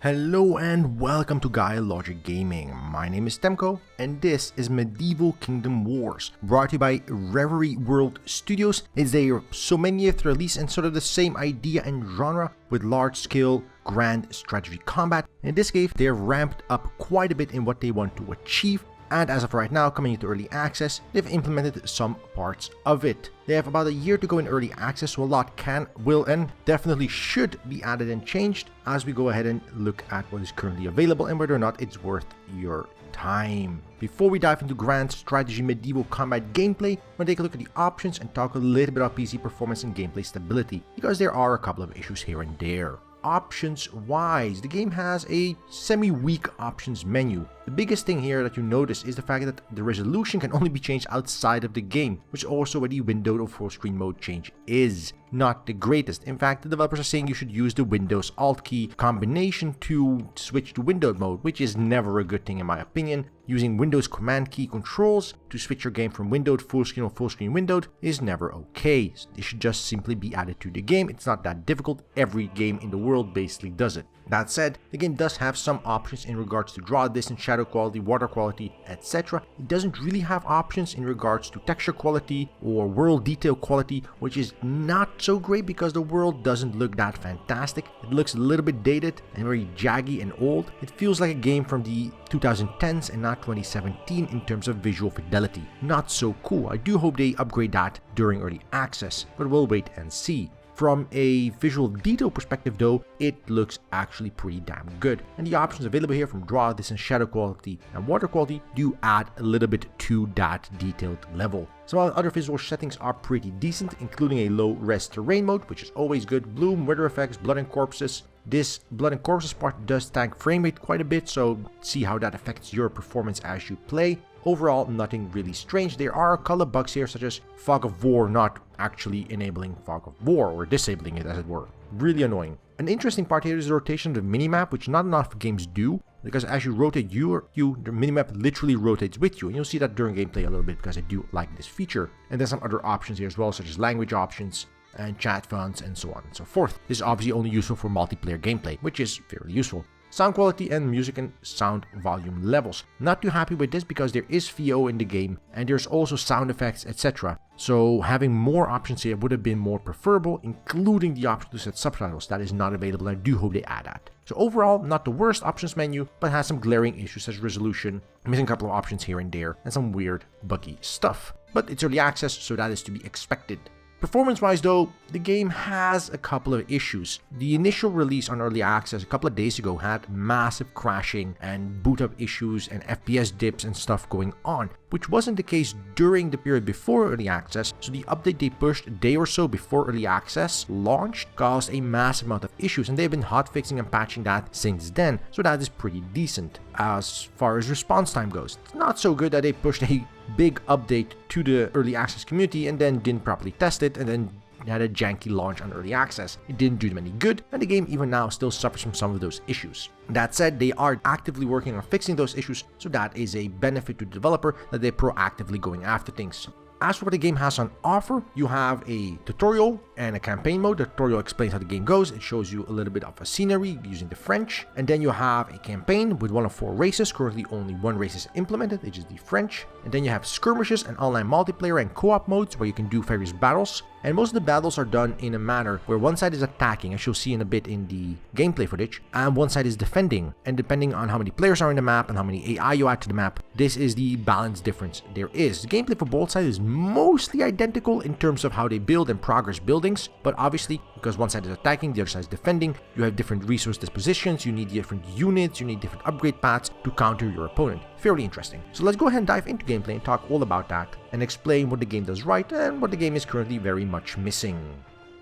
Hello and welcome to GuyLogicGaming. My name is Temko and this is Medieval Kingdom Wars, brought to you by Reverie World Studios. It's their so manyth release and sort of the same idea and genre with large-scale grand strategy combat. In this case, they're ramped up quite a bit in what they want to achieve. And as of right now, coming into early access, they've implemented some parts of it. They have about a year to go in early access, so a lot can, will, and definitely should be added and changed as we go ahead and look at what is currently available and whether or not it's worth your time. Before we dive into grand strategy medieval combat gameplay, we'll take a look at the options and talk a little bit about PC performance and gameplay stability, because there are a couple of issues here and there. Options wise, the game has a semi-weak options menu. The biggest thing here that you notice is the fact that the resolution can only be changed outside of the game, which is also where the windowed or full screen mode change is. Not the greatest. In fact, the developers are saying you should use the Windows Alt key combination to switch to windowed mode, which is never a good thing in my opinion. Using Windows Command key controls to switch your game from windowed full screen or full screen windowed is never okay. It should just simply be added to the game. It's not that difficult. Every game in the world basically does it. That said, the game does have some options in regards to draw distance, shadow quality, water quality, etc. It doesn't really have options in regards to texture quality or world detail quality, which is not so great because the world doesn't look that fantastic. It looks a little bit dated and very jaggy and old. It feels like a game from the 2010s and not 2017 in terms of visual fidelity. Not so cool. I do hope they upgrade that during early access, but we'll wait and see. From a visual detail perspective though, it looks actually pretty damn good. And the options available here from draw distance, shadow quality and water quality do add a little bit to that detailed level. Some other visual settings are pretty decent, including a low res terrain mode, which is always good, bloom, weather effects, blood and corpses. This blood and corpses part does tank frame rate quite a bit, so see how that affects your performance as you play. Overall, nothing really strange. There are a couple of bugs here, such as Fog of War not actually enabling Fog of War, or disabling it as it were. Really annoying. An interesting part here is the rotation of the minimap, which not enough games do, because as you rotate the minimap literally rotates with you, and you'll see that during gameplay a little bit because I do like this feature. And there's some other options here as well, such as language options and chat fonts and so on and so forth. This is obviously only useful for multiplayer gameplay, which is fairly useful. Sound quality and music and sound volume levels. Not too happy with this because there is VO in the game and there's also sound effects, etc. So having more options here would have been more preferable, including the option to set subtitles. That is not available. I do hope they add that. So overall, not the worst options menu, but has some glaring issues such as resolution, missing a couple of options here and there, and some weird buggy stuff. But it's early access, so that is to be expected. Performance-wise though, the game has a couple of issues. The initial release on early access a couple of days ago had massive crashing and boot up issues and FPS dips and stuff going on, which wasn't the case during the period before early access, so the update they pushed a day or so before early access launched caused a massive amount of issues, and they've been hotfixing and patching that since then, so that is pretty decent. As far as response time goes, it's not so good that they pushed a big update to the early access community and then didn't properly test it and then had a janky launch on early access. It didn't do them any good, and the game even now still suffers from some of those issues. That said, they are actively working on fixing those issues, so that is a benefit to the developer that they're proactively going after things. As for what the game has on offer, you have a tutorial and a campaign mode. The tutorial explains how the game goes. It shows you a little bit of a scenery using the French. And then you have a campaign with one of 4 races. Currently only one race is implemented, which is the French. And then you have skirmishes and online multiplayer and co-op modes where you can do various battles. And most of the battles are done in a manner where one side is attacking, as you'll see in a bit in the gameplay footage, and one side is defending. And depending on how many players are in the map and how many AI you add to the map, this is the balance difference there is. The gameplay for both sides is mostly identical in terms of how they build and progress buildings, but obviously because one side is attacking, the other side is defending, you have different resource dispositions, you need different units, you need different upgrade paths to counter your opponent. Fairly interesting. So let's go ahead and dive into gameplay and talk all about that and explain what the game does right and what the game is currently very much missing.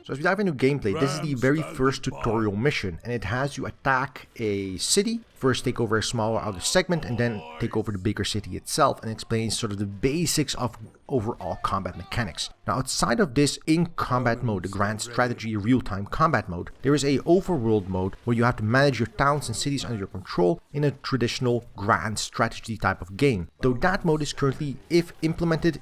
So as we dive into gameplay, this is the very first tutorial mission, and it has you attack a city, first take over a smaller outer segment, and then take over the bigger city itself, and explains sort of the basics of overall combat mechanics. Now, outside of this in-combat mode, the grand strategy real-time combat mode, there is a overworld mode where you have to manage your towns and cities under your control in a traditional grand strategy type of game. Though that mode is currently, if implemented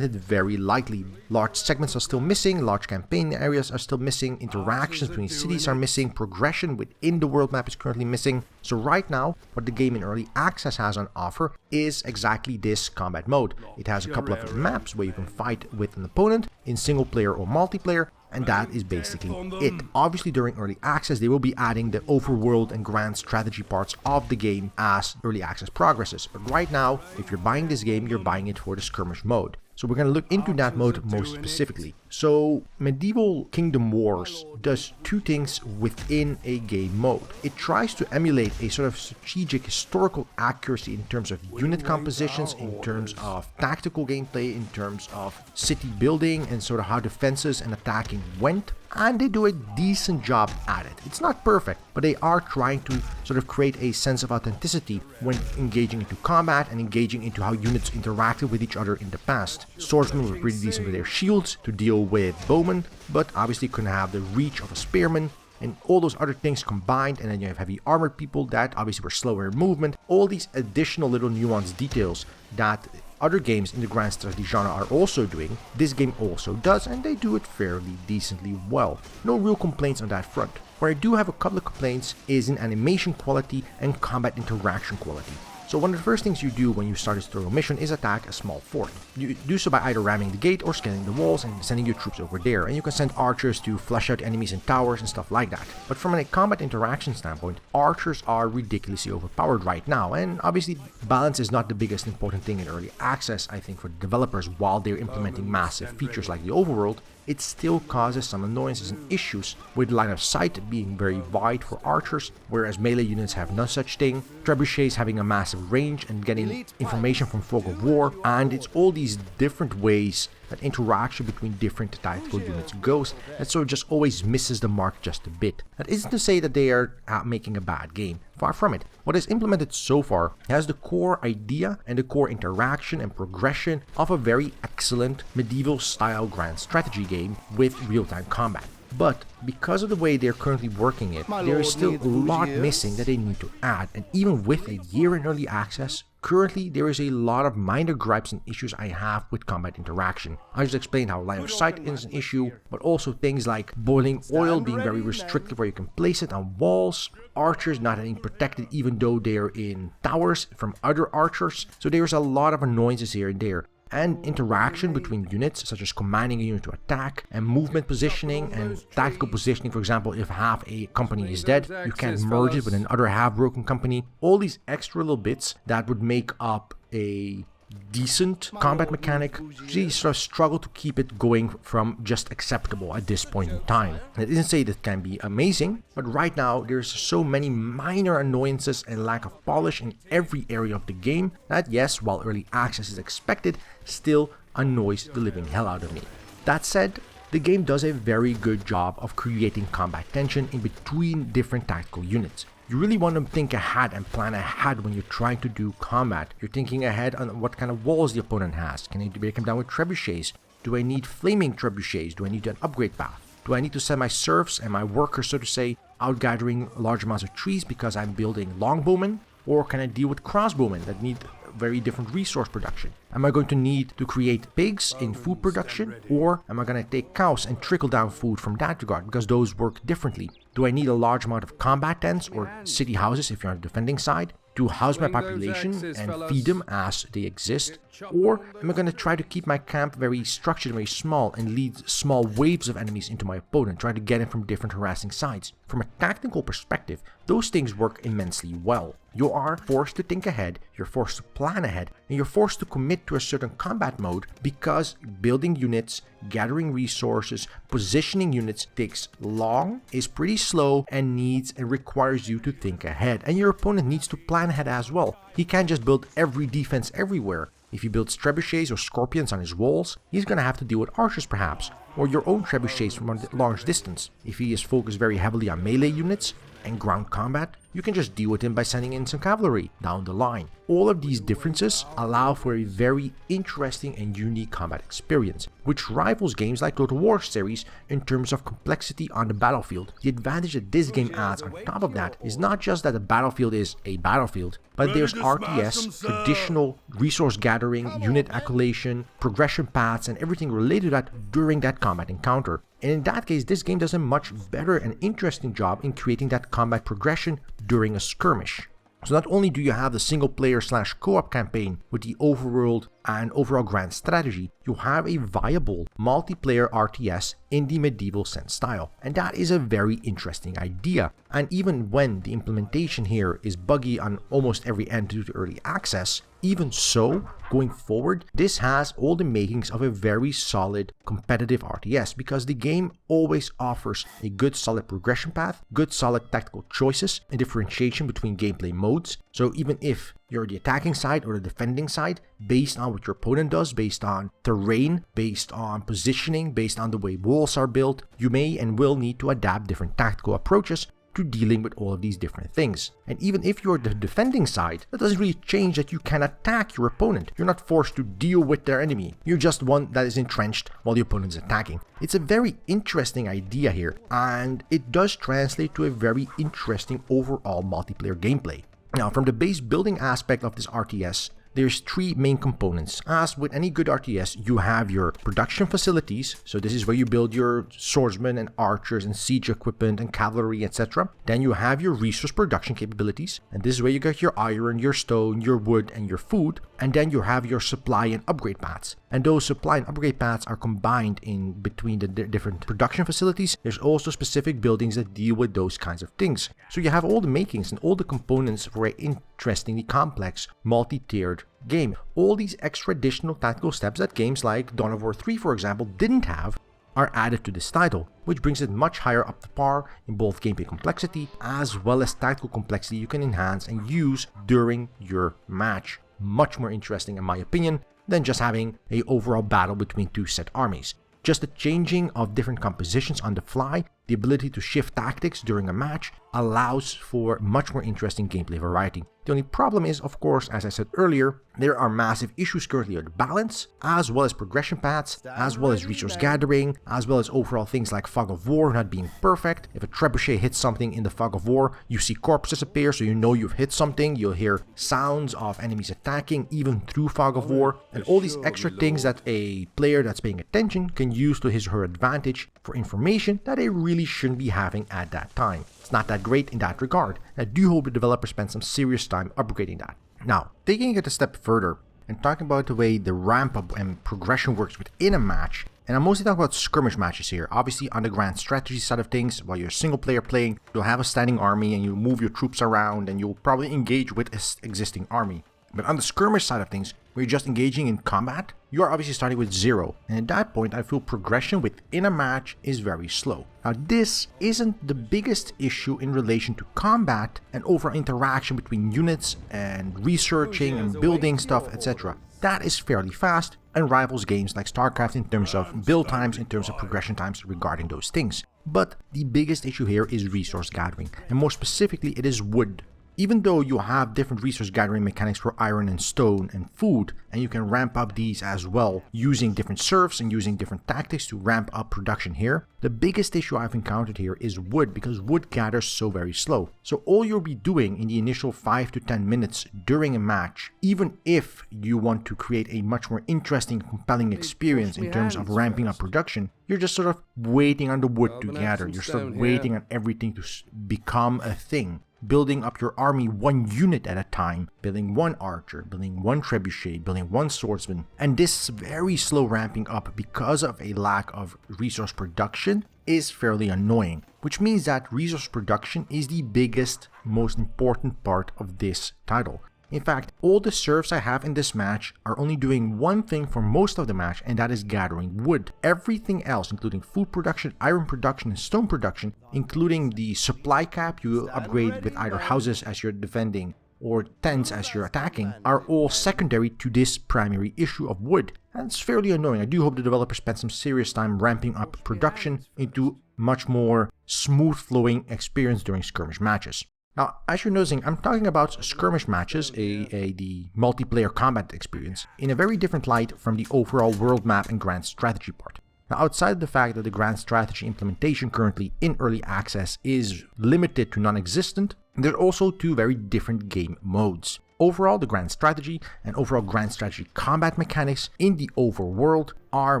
very lightly. Large segments are still missing, large campaign areas are still missing, interactions between cities are missing, progression within the world map is currently missing. So right now, what the game in early access has on offer is exactly this combat mode. It has a couple of maps where you can fight with an opponent in single player or multiplayer, and that is basically it. Obviously, during early access, they will be adding the overworld and grand strategy parts of the game as early access progresses. But right now, if you're buying this game, you're buying it for the skirmish mode. So we're going to look into that mode most specifically. So Medieval Kingdom Wars does two things within a game mode. It tries to emulate a sort of strategic historical accuracy in terms of unit compositions, in terms of tactical gameplay, in terms of city building and sort of how defenses and attacking went. And they do a decent job at it. It's not perfect, but they are trying to sort of create a sense of authenticity when engaging into combat and engaging into how units interacted with each other in the past. Swordsmen were pretty decent with their shields to deal with bowmen, but obviously couldn't have the reach of a spearman. And all those other things combined, and then you have heavy armored people that obviously were slower in movement. All these additional little nuanced details that other games in the grand strategy genre are also doing, this game also does, and they do it fairly decently well. No real complaints on that front. Where I do have a couple of complaints is in animation quality and combat interaction quality. So one of the first things you do when you start a tutorial mission is attack a small fort. You do so by either ramming the gate or scaling the walls and sending your troops over there, and you can send archers to flush out enemies in towers and stuff like that. But from a combat interaction standpoint, archers are ridiculously overpowered right now, and obviously balance is not the biggest important thing in early access, I think, for the developers while they're implementing massive features like the overworld. It still causes some annoyances and issues, with line of sight being very wide for archers, whereas melee units have no such thing, trebuchets having a massive range and getting information from fog of war, and it's all these different ways that interaction between different tactical units goes, that sort of just always misses the mark just a bit. That isn't to say that they are making a bad game, far from it. What is implemented so far has the core idea and the core interaction and progression of a very excellent medieval style grand strategy game with real-time combat. But because of the way they're currently working it, there is still a lot missing that they need to add, and even with a year in early access, currently there is a lot of minor gripes and issues I have with combat interaction. I just explained how line of sight is an issue, but also things like boiling oil being very restricted where you can place it on walls, archers not being protected even though they're in towers from other archers, so there's a lot of annoyances here and there. And interaction between units, such as commanding a unit to attack, and movement positioning and tactical positioning. For example, if half a company is dead, you can't merge it with another half-broken company. All these extra little bits that would make up a decent combat mechanic, they sort of struggle to keep it going from just acceptable at this point in time. And it isn't to say that can be amazing, but right now there's so many minor annoyances and lack of polish in every area of the game that, yes, while early access is expected, still annoys the living hell out of me. That said, the game does a very good job of creating combat tension in between different tactical units. You really want to think ahead and plan ahead when you're trying to do combat. You're thinking ahead on what kind of walls the opponent has. Can I break him down with trebuchets? Do I need flaming trebuchets? Do I need an upgrade path? Do I need to send my serfs and my workers, so to say, out gathering large amounts of trees because I'm building longbowmen? Or can I deal with crossbowmen that need very different resource production? Am I going to need to create pigs in food production? Or am I going to take cows and trickle down food from that regard, because those work differently? Do I need a large amount of combat tents or city houses if you're on the defending side to house my population and feed them as they exist? Or am I going to try to keep my camp very structured and very small and lead small waves of enemies into my opponent, trying to get in from different harassing sides? From a tactical perspective, those things work immensely well. You are forced to think ahead, you're forced to plan ahead, and you're forced to commit to a certain combat mode, because building units, gathering resources, positioning units takes long, is pretty slow, and needs and requires you to think ahead. And your opponent needs to plan ahead as well. He can't just build every defense everywhere. If he builds trebuchets or scorpions on his walls, he's gonna have to deal with archers perhaps, or your own trebuchets from a large distance. If he is focused very heavily on melee units, and ground combat, you can just deal with him by sending in some cavalry down the line. All of these differences allow for a very interesting and unique combat experience, which rivals games like Total War series in terms of complexity on the battlefield. The advantage that this game adds on top of that is not just that the battlefield is a battlefield, but there's RTS, traditional resource gathering, unit accolation, progression paths, and everything related to that during that combat encounter. And in that case, this game does a much better and interesting job in creating that combat progression during a skirmish. So not only do you have the single player / co-op campaign with the overworld and overall grand strategy, you have a viable multiplayer RTS in the medieval sense style. And that is a very interesting idea. And even when the implementation here is buggy on almost every end due to early access, even so, going forward, this has all the makings of a very solid competitive RTS because the game always offers a good solid progression path, good solid tactical choices, and differentiation between gameplay modes. So even if you're the attacking side or the defending side, based on what your opponent does, based on terrain, based on positioning, based on the way walls are built, you may and will need to adapt different tactical approaches to dealing with all of these different things. And even if you're the defending side, that doesn't really change that you can attack your opponent. You're not forced to deal with their enemy. You're just one that is entrenched while the opponent is attacking. It's a very interesting idea here, and it does translate to a very interesting overall multiplayer gameplay. Now, from the base building aspect of this RTS, there's three main components. As with any good RTS, you have your production facilities. So this is where you build your swordsmen and archers and siege equipment and cavalry, etc. Then you have your resource production capabilities. And this is where you get your iron, your stone, your wood, and your food. And then you have your supply and upgrade paths. And those supply and upgrade paths are combined in between the different production facilities. There's also specific buildings that deal with those kinds of things. So you have all the makings and all the components for an interestingly complex, multi-tiered game. All these extra additional tactical steps that games like Dawn of War 3, for example, didn't have are added to this title, which brings it much higher up to par in both gameplay complexity as well as tactical complexity you can enhance and use during your match. Much more interesting in my opinion than just having an overall battle between two set armies. Just the changing of different compositions on the fly, the ability to shift tactics during a match allows for much more interesting gameplay variety. The only problem is, of course, as I said earlier, there are massive issues currently with balance, as well as progression paths, as well as resource gathering, as well as overall things like Fog of War not being perfect. If a trebuchet hits something in the Fog of War, you see corpses appear, so you know you've hit something. You'll hear sounds of enemies attacking even through Fog of War, and all these extra things that a player that's paying attention can use to his or her advantage for information that they really shouldn't be having at that time. It's not that great in that regard. I do hope the developer spends some serious time upgrading that. Now, taking it a step further and talking about the way the ramp up and progression works within a match, and I'm mostly talking about skirmish matches here. Obviously, on the grand strategy side of things, while you're a single player playing, you'll have a standing army and you'll move your troops around and you'll probably engage with an existing army. But on the skirmish side of things, where you're just engaging in combat, you are obviously starting with 0. And at that point, I feel progression within a match is very slow. Now, this isn't the biggest issue in relation to combat and overall interaction between units and researching and building stuff, etc. That is fairly fast and rivals games like StarCraft in terms of build times, in terms of progression times regarding those things. But the biggest issue here is resource gathering, and more specifically, it is wood. Even though you have different resource gathering mechanics for iron and stone and food, and you can ramp up these as well using different serfs and using different tactics to ramp up production here, the biggest issue I've encountered here is wood, because wood gathers so very slow. So all you'll be doing in the initial 5 to 10 minutes during a match, even if you want to create a much more interesting, compelling experience in terms of ramping up production, you're just sort of waiting on the wood to gather. You're sort of waiting on everything to become a thing. Building up your army one unit at a time, building one archer, building one trebuchet, building one swordsman, and this very slow ramping up because of a lack of resource production is fairly annoying, which means that resource production is the biggest, most important part of this title. In fact, all the serfs I have in this match are only doing one thing for most of the match, and that is gathering wood. Everything else, including food production, iron production, and stone production, including the supply cap you upgrade with either houses as you're defending, or tents as you're attacking are all secondary to this primary issue of wood. And it's fairly annoying. I do hope the developers spent some serious time ramping up production into much more smooth flowing experience during skirmish matches. Now, as you're noticing, I'm talking about skirmish matches, the multiplayer combat experience, in a very different light from the overall world map and grand strategy part. Now, outside of the fact that the grand strategy implementation currently in early access is limited to non-existent, there are also two very different game modes. Overall, the grand strategy and overall grand strategy combat mechanics in the overworld are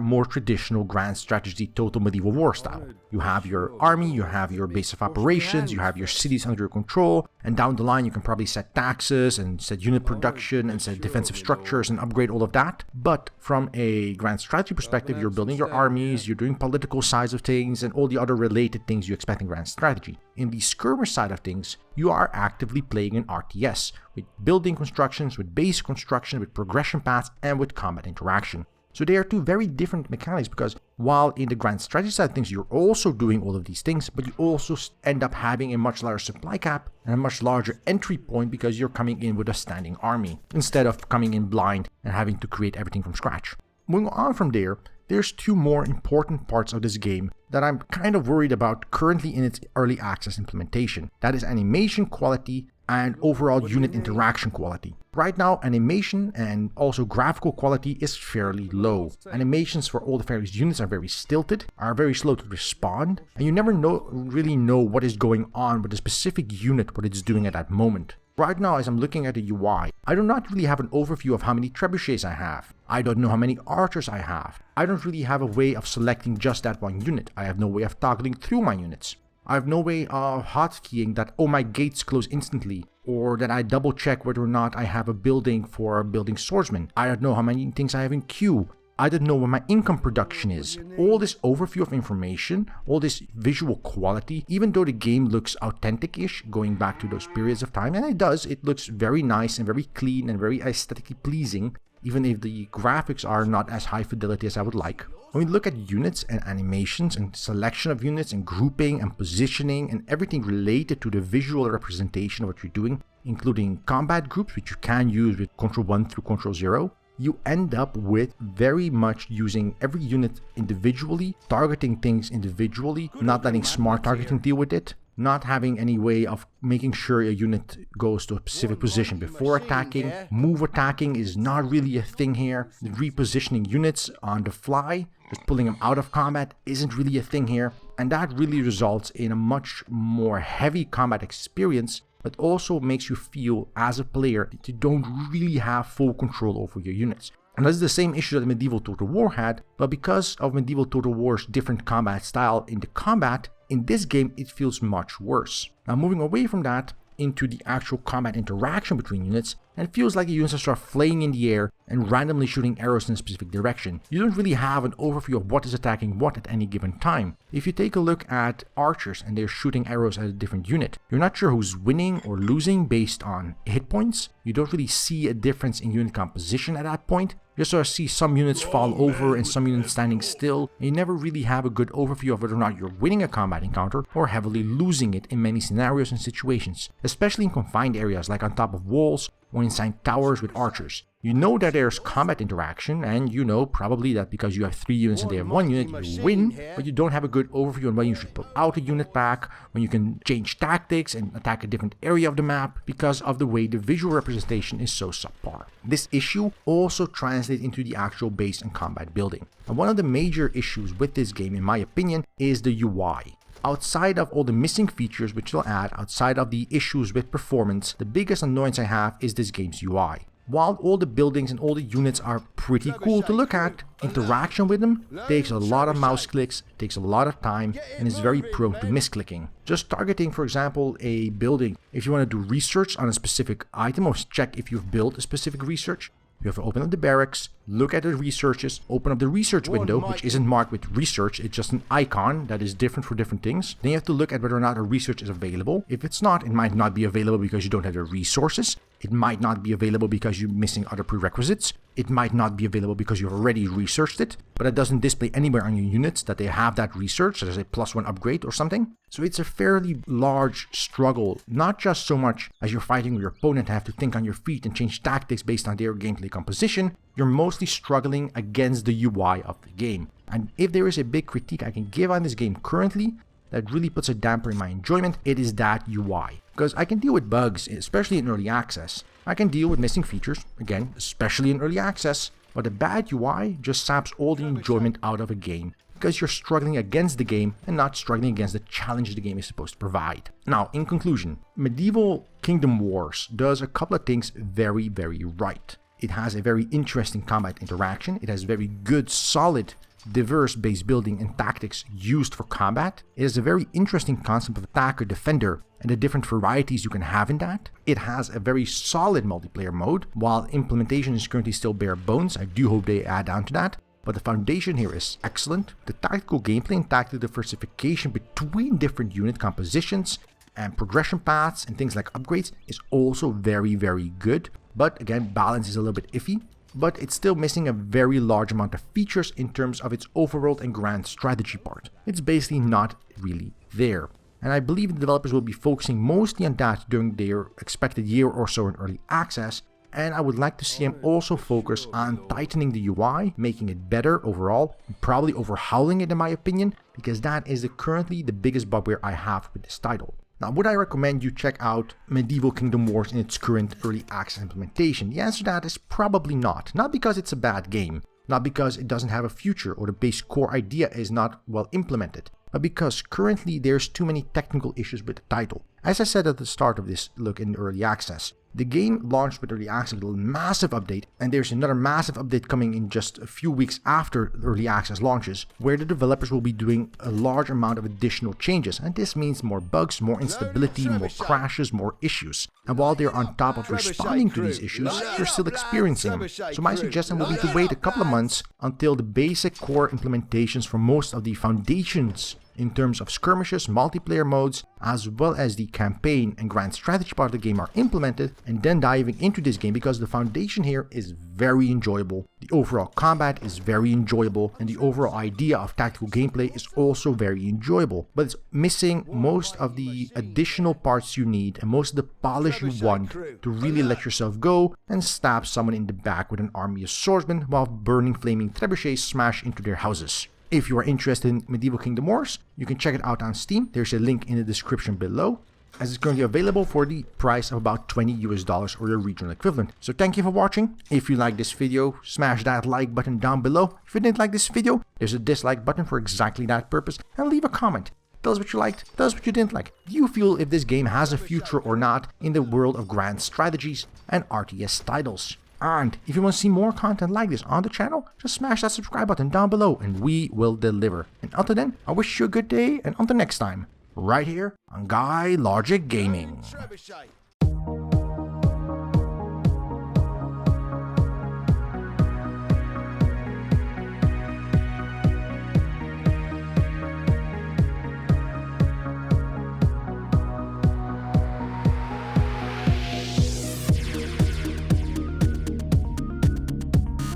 more traditional grand strategy total medieval war style. You have your army, you have your base of operations, you have your cities under your control, and down the line you can probably set taxes and set unit production and set defensive structures and upgrade all of that. But from a grand strategy perspective, you're building your armies, you're doing political sides of things and all the other related things you expect in grand strategy. In the skirmish side of things, you are actively playing an RTS with building constructions, with base construction, with progression paths, and with combat interaction. So they are two very different mechanics because while in the grand strategy side of things you're also doing all of these things, but you also end up having a much larger supply cap and a much larger entry point because you're coming in with a standing army instead of coming in blind and having to create everything from scratch. Moving on from there, there's two more important parts of this game that I'm kind of worried about currently in its early access implementation. That is animation quality and overall unit interaction quality. Right now, animation and also graphical quality is fairly low. Animations for all the various units are very stilted, are very slow to respond, and you never really know what is going on with a specific unit, what it's doing at that moment. Right now, as I'm looking at the UI, I do not really have an overview of how many trebuchets I have. I don't know how many archers I have. I don't really have a way of selecting just that one unit. I have no way of toggling through my units. I have no way of hotkeying that, oh, my gates close instantly, or that I double check whether or not I have a building for a building swordsman. I don't know how many things I have in queue. I don't know what my income production is. All this overview of information, all this visual quality, even though the game looks authentic-ish, going back to those periods of time, and it does, it looks very nice and very clean and very aesthetically pleasing, even if the graphics are not as high fidelity as I would like. When we look at units and animations and selection of units and grouping and positioning and everything related to the visual representation of what you're doing, including combat groups, which you can use with Ctrl 1 through Ctrl 0, you end up with very much using every unit individually, targeting things individually, not letting smart targeting deal with it, not having any way of making sure a unit goes to a specific position before attacking. Move attacking is not really a thing here. The repositioning units on the fly, just pulling them out of combat, isn't really a thing here. And that really results in a much more heavy combat experience, but also makes you feel as a player that you don't really have full control over your units. And that's the same issue that Medieval Total War had, but because of Medieval Total War's different combat style in the combat, in this game it feels much worse. Now moving away from that into the actual combat interaction between units, and it feels like the units start flying in the air and randomly shooting arrows in a specific direction. You don't really have an overview of what is attacking what at any given time. If you take a look at archers and they're shooting arrows at a different unit, you're not sure who's winning or losing based on hit points. You don't really see a difference in unit composition at that point. You sort of see some units fall over and some units standing still, and you never really have a good overview of whether or not you're winning a combat encounter or heavily losing it in many scenarios and situations, especially in confined areas like on top of walls or inside towers with archers. You know that there's combat interaction, and you know probably that because you have 3 units and they have 1 unit, you win, but you don't have a good overview on when you should pull out a unit back, when you can change tactics and attack a different area of the map because of the way the visual representation is so subpar. This issue also translates into the actual base and combat building. And one of the major issues with this game, in my opinion, is the UI. Outside of all the missing features which they'll add, outside of the issues with performance, the biggest annoyance I have is this game's UI. While all the buildings and all the units are pretty cool to look at, interaction with them takes a lot of mouse clicks, takes a lot of time, and is very prone to misclicking. Just targeting, for example, a building. If you want to do research on a specific item or check if you've built a specific research, you have to open up the barracks, look at the researches, open up the research window, which isn't marked with research, it's just an icon that is different for different things. Then you have to look at whether or not a research is available. If it's not, it might not be available because you don't have the resources. It might not be available because you're missing other prerequisites. It might not be available because you've already researched it, but it doesn't display anywhere on your units that they have that research, such as a +1 upgrade or something. So it's a fairly large struggle, not just so much as you're fighting with your opponent and have to think on your feet and change tactics based on their gameplay composition. You're mostly struggling against the UI of the game. And if there is a big critique I can give on this game currently, that really puts a damper in my enjoyment, it is that UI. Because I can deal with bugs, especially in early access. I can deal with missing features, again, especially in early access. But a bad UI just saps all the enjoyment out of a game, because you're struggling against the game and not struggling against the challenge the game is supposed to provide. Now, in conclusion, Medieval Kingdom Wars does a couple of things very, very right. It has a very interesting combat interaction. It has very good, solid, diverse base building and tactics used for combat. It has a very interesting concept of attacker, defender, and the different varieties you can have in that. It has a very solid multiplayer mode. While implementation is currently still bare bones, I do hope they add on to that. But the foundation here is excellent. The tactical gameplay and tactical diversification between different unit compositions and progression paths and things like upgrades is also very, very good. But again, balance is a little bit iffy. But it's still missing a very large amount of features in terms of its overworld and grand strategy part. It's basically not really there. And I believe the developers will be focusing mostly on that during their expected year or so in early access. And I would like to see them also focus on tightening the UI, making it better overall, probably overhauling it in my opinion, because that is currently the biggest bugbear I have with this title. Now, would I recommend you check out Medieval Kingdom Wars in its current early access implementation? The answer to that is probably not. Not because it's a bad game, not because it doesn't have a future or the base core idea is not well implemented, but because currently there's too many technical issues with the title. As I said at the start of this look in early access, the game launched with early access with a massive update, and there's another massive update coming in just a few weeks after early access launches, where the developers will be doing a large amount of additional changes, and this means more bugs, more instability, more crashes, more issues. And while they're on top of responding to these issues, they're still experiencing them. So my suggestion will be to wait a couple of months until the basic core implementations for most of the foundations in terms of skirmishes, multiplayer modes, as well as the campaign and grand strategy part of the game are implemented, and then diving into this game, because the foundation here is very enjoyable, the overall combat is very enjoyable, and the overall idea of tactical gameplay is also very enjoyable. But it's missing most of the additional parts you need and most of the polish you want to really let yourself go and stab someone in the back with an army of swordsmen while burning flaming trebuchets smash into their houses. If you are interested in Medieval Kingdom Wars, you can check it out on Steam. There's a link in the description below, as it's currently available for the price of about $20 or your regional equivalent. So thank you for watching. If you like this video, smash that like button down below. If you didn't like this video, there's a dislike button for exactly that purpose, and leave a comment. Tell us what you liked, tell us what you didn't like. Do you feel if this game has a future or not in the world of grand strategies and RTS titles? And if you want to see more content like this on the channel, just smash that subscribe button down below and we will deliver. And until then, I wish you a good day, and until next time, right here on GuyLogicGaming.